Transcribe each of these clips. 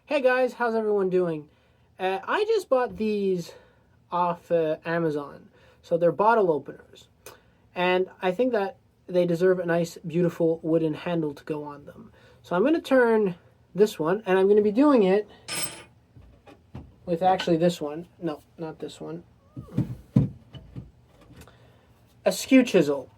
Hey guys, how's everyone doing? I just bought these off Amazon. So they're bottle openers. And I think that they deserve a nice, beautiful wooden handle to go on them. So I'm going to turn this one, and I'm going to be doing it with actually this one. No, not this one. A skew chisel.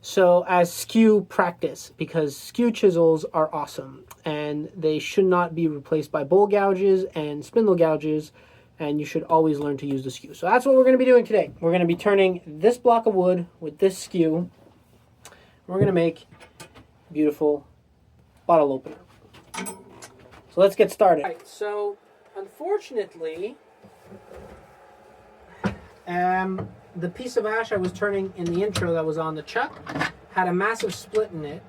So as skew practice, because skew chisels are awesome and they should not be replaced by bowl gouges and spindle gouges, and you should always learn to use the skew. So that's what we're going to be doing today. We're going to be turning this block of wood with this skew. We're going to make a beautiful bottle opener. So let's get started. All right, so unfortunately, the piece of ash I was turning in the intro that was on the chuck had a massive split in it,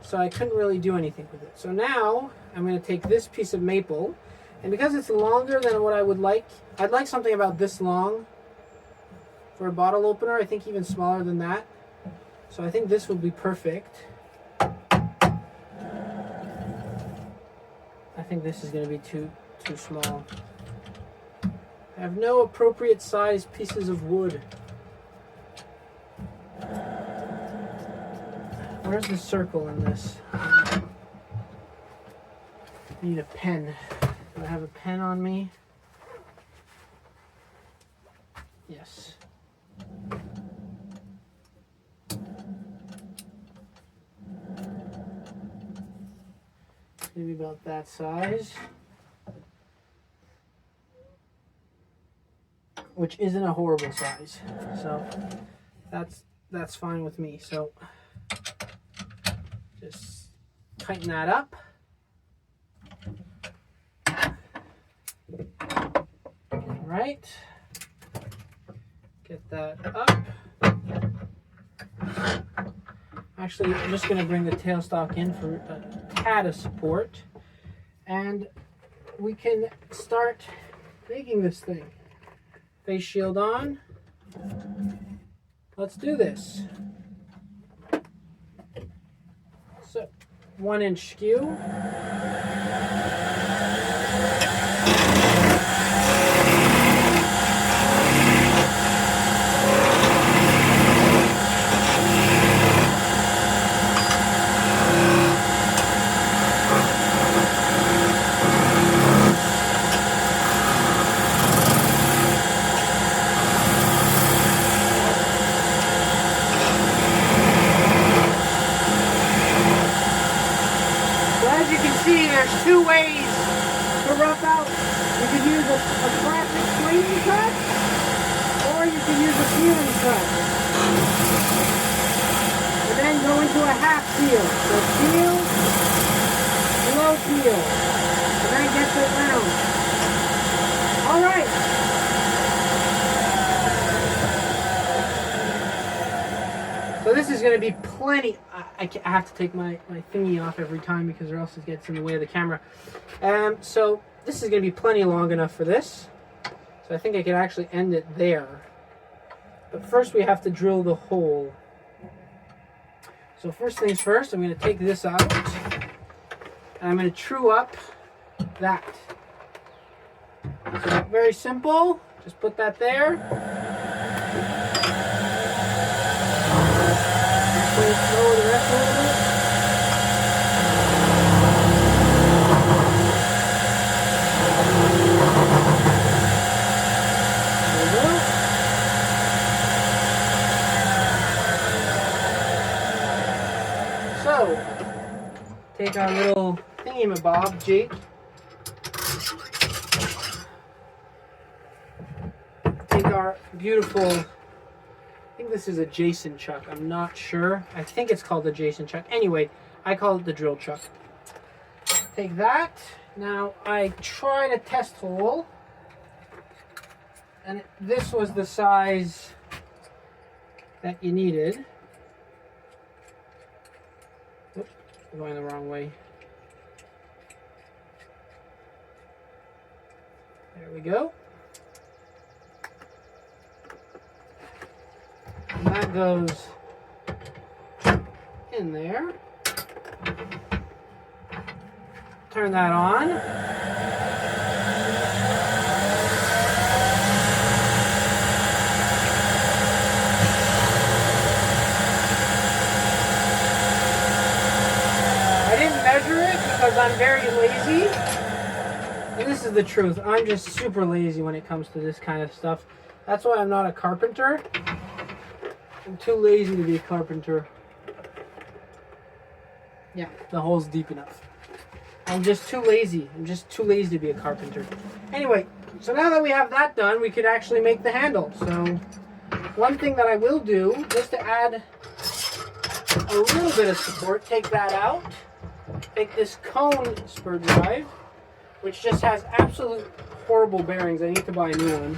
so I couldn't really do anything with it. So now I'm going to take this piece of maple, and because it's longer than what I would like, I'd like something about this long for a bottle opener. I think even smaller than that. So I think this would be perfect. I think this is going to be too small. I have no appropriate size pieces of wood. Where's the circle in this? I need a pen. Do I have a pen on me? Yes. Maybe about that size. Which isn't a horrible size, so that's fine with me. So just tighten that up. All right, get that up. Actually, I'm just going to bring the tailstock in for a tad of support, and we can start making this thing. Face shield on. Let's do this. So, 1-inch skew. There's two ways to rough out. You can use a classic swing cut, or you can use a peeling cut. And then go into a half peel. So peel, low peel, and then get it round. All right. So this is going to be plenty. I have to take my thingy off every time because or else it gets in the way of the camera. So this is going to be plenty long enough for this. So I think I can actually end it there. But first we have to drill the hole. So first things first, I'm going to take this out. And I'm going to true up that. So very simple. Just put that there. Lower the rest a little bit. There we go. So, take our little thingamabob jig. Take our beautiful, I think this is a Jason chuck. I'm not sure. I think it's called the Jason chuck. Anyway, I call it the drill chuck. Take that. Now I tried a test hole, and this was the size that you needed. Oops, I'm going the wrong way. There we go. And that goes in there. Turn that on. I didn't measure it because I'm very lazy. And this is the truth. I'm just super lazy when it comes to this kind of stuff. That's why I'm not a carpenter. I'm too lazy to be a carpenter. Yeah, the hole's deep enough. I'm just too lazy. I'm just too lazy to be a carpenter. Anyway, so now that we have that done, we could actually make the handle. So one thing that I will do, just to add a little bit of support, take that out. Take this cone spur drive, which just has absolute horrible bearings. I need to buy a new one.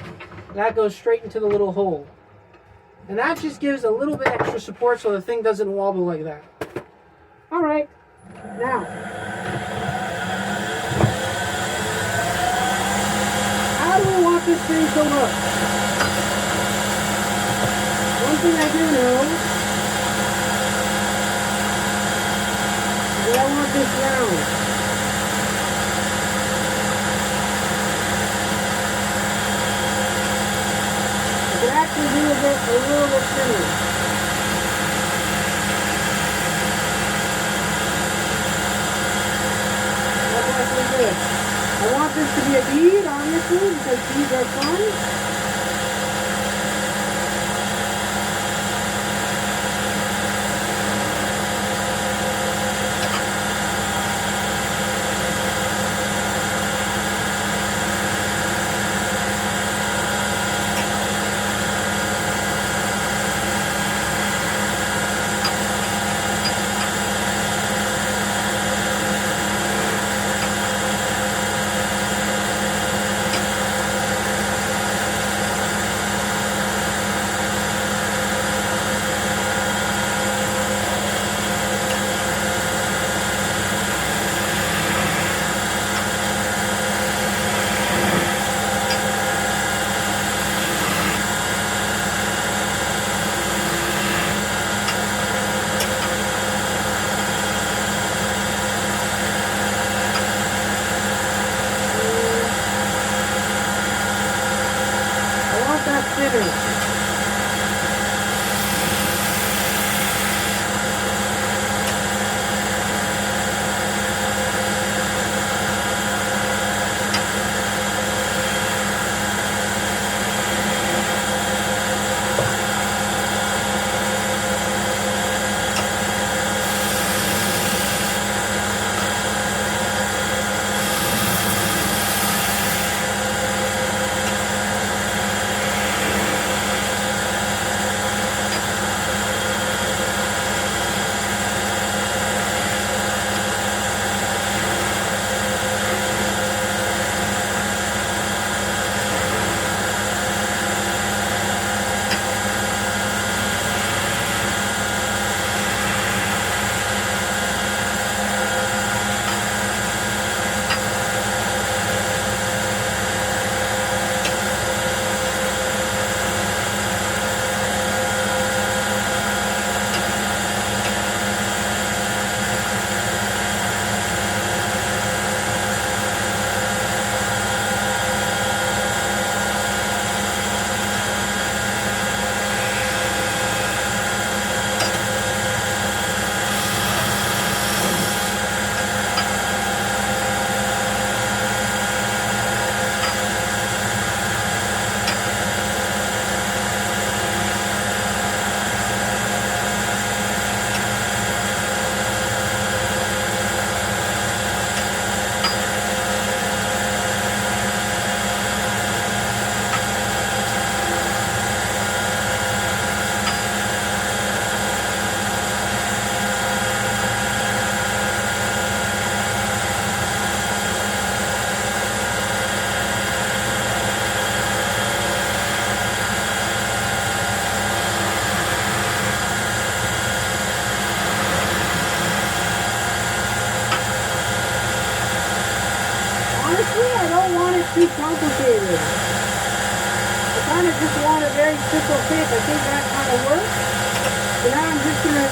That goes straight into the little hole. And that just gives a little bit extra support so the thing doesn't wobble like that. Alright, now, how do we want this thing to look? One thing I do know is that I want this round. I could actually do a little bit thinner. I want this to be a bead, obviously, because beads are fun. too complicated. I kind of just want a very simple fix. I think that kind of works. So now I'm just going to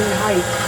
turning height.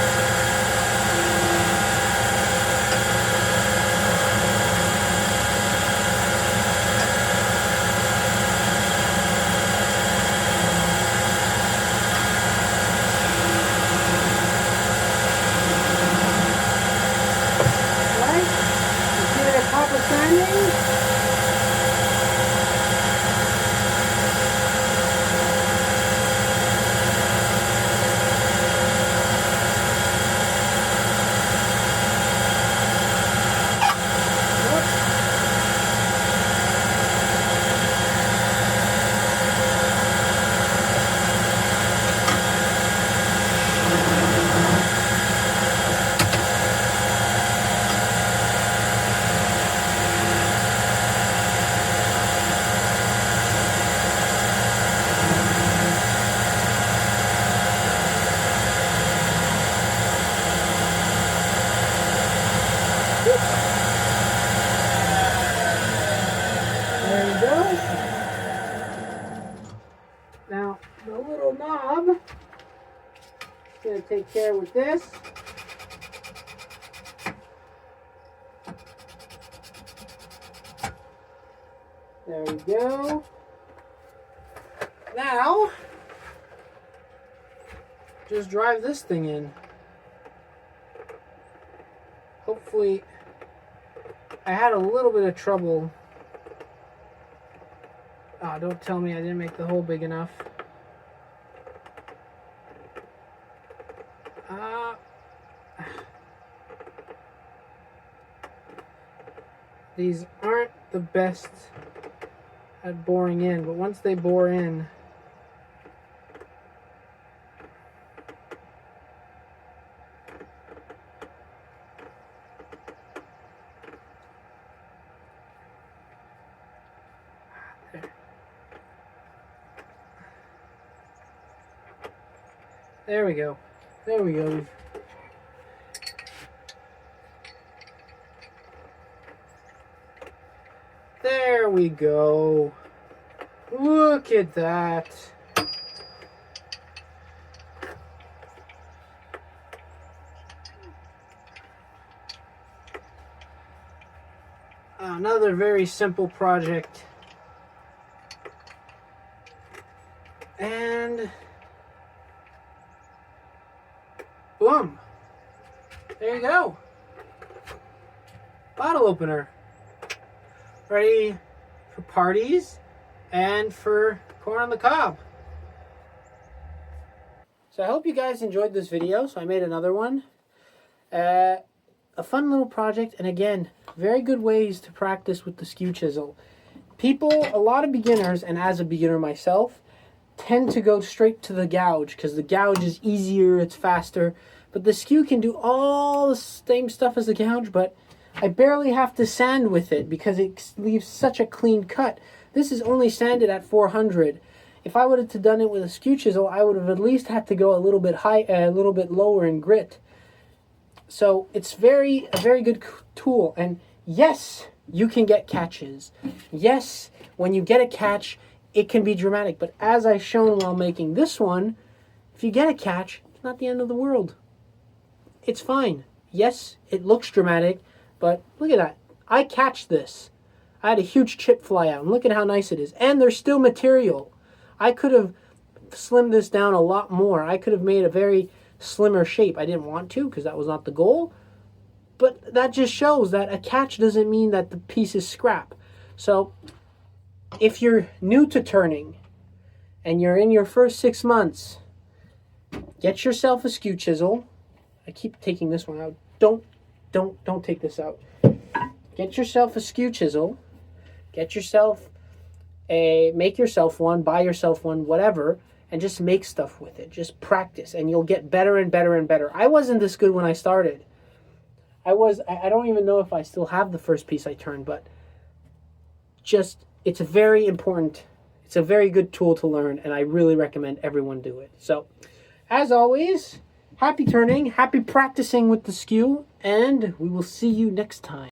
There you go. Now, the little knob, just going to take care with this. There we go. Now, just drive this thing in. Hopefully, I had a little bit of trouble. Oh, don't tell me I didn't make the hole big enough. These aren't the best at boring in, but once they bore in, there we go. There we go. There we go. Look at that. Another very simple project. And boom. There you go. Bottle opener. Ready for parties and for corn on the cob. So I hope you guys enjoyed this video. So I made another one. A fun little project, and again, very good ways to practice with the skew chisel. People, a lot of beginners, and as a beginner myself, tend to go straight to the gouge because the gouge is easier, it's faster. But the skew can do all the same stuff as the gouge, but I barely have to sand with it because it leaves such a clean cut. This is only sanded at 400. If I would have done it with a skew chisel, I would have at least had to go a little bit high, a little bit lower in grit. So it's a very good tool. And yes, you can get catches. Yes, when you get a catch, it can be dramatic. But as I've shown while making this one, if you get a catch, it's not the end of the world. It's fine. Yes, it looks dramatic, but look at that. I catched this. I had a huge chip fly out, and look at how nice it is. And there's still material. I could have slimmed this down a lot more. I could have made a very slimmer shape. I didn't want to because that was not the goal. But that just shows that a catch doesn't mean that the piece is scrap. So if you're new to turning and you're in your first 6 months, get yourself a skew chisel. I keep taking this one out. Don't take this out. Get yourself a skew chisel. Get yourself make yourself one, buy yourself one, whatever, and just make stuff with it. Just practice, and you'll get better and better and better. I wasn't this good when I started. I don't even know if I still have the first piece I turned, but just, it's a very important, it's a very good tool to learn, and I really recommend everyone do it. So, as always, happy turning, happy practicing with the skew, and we will see you next time.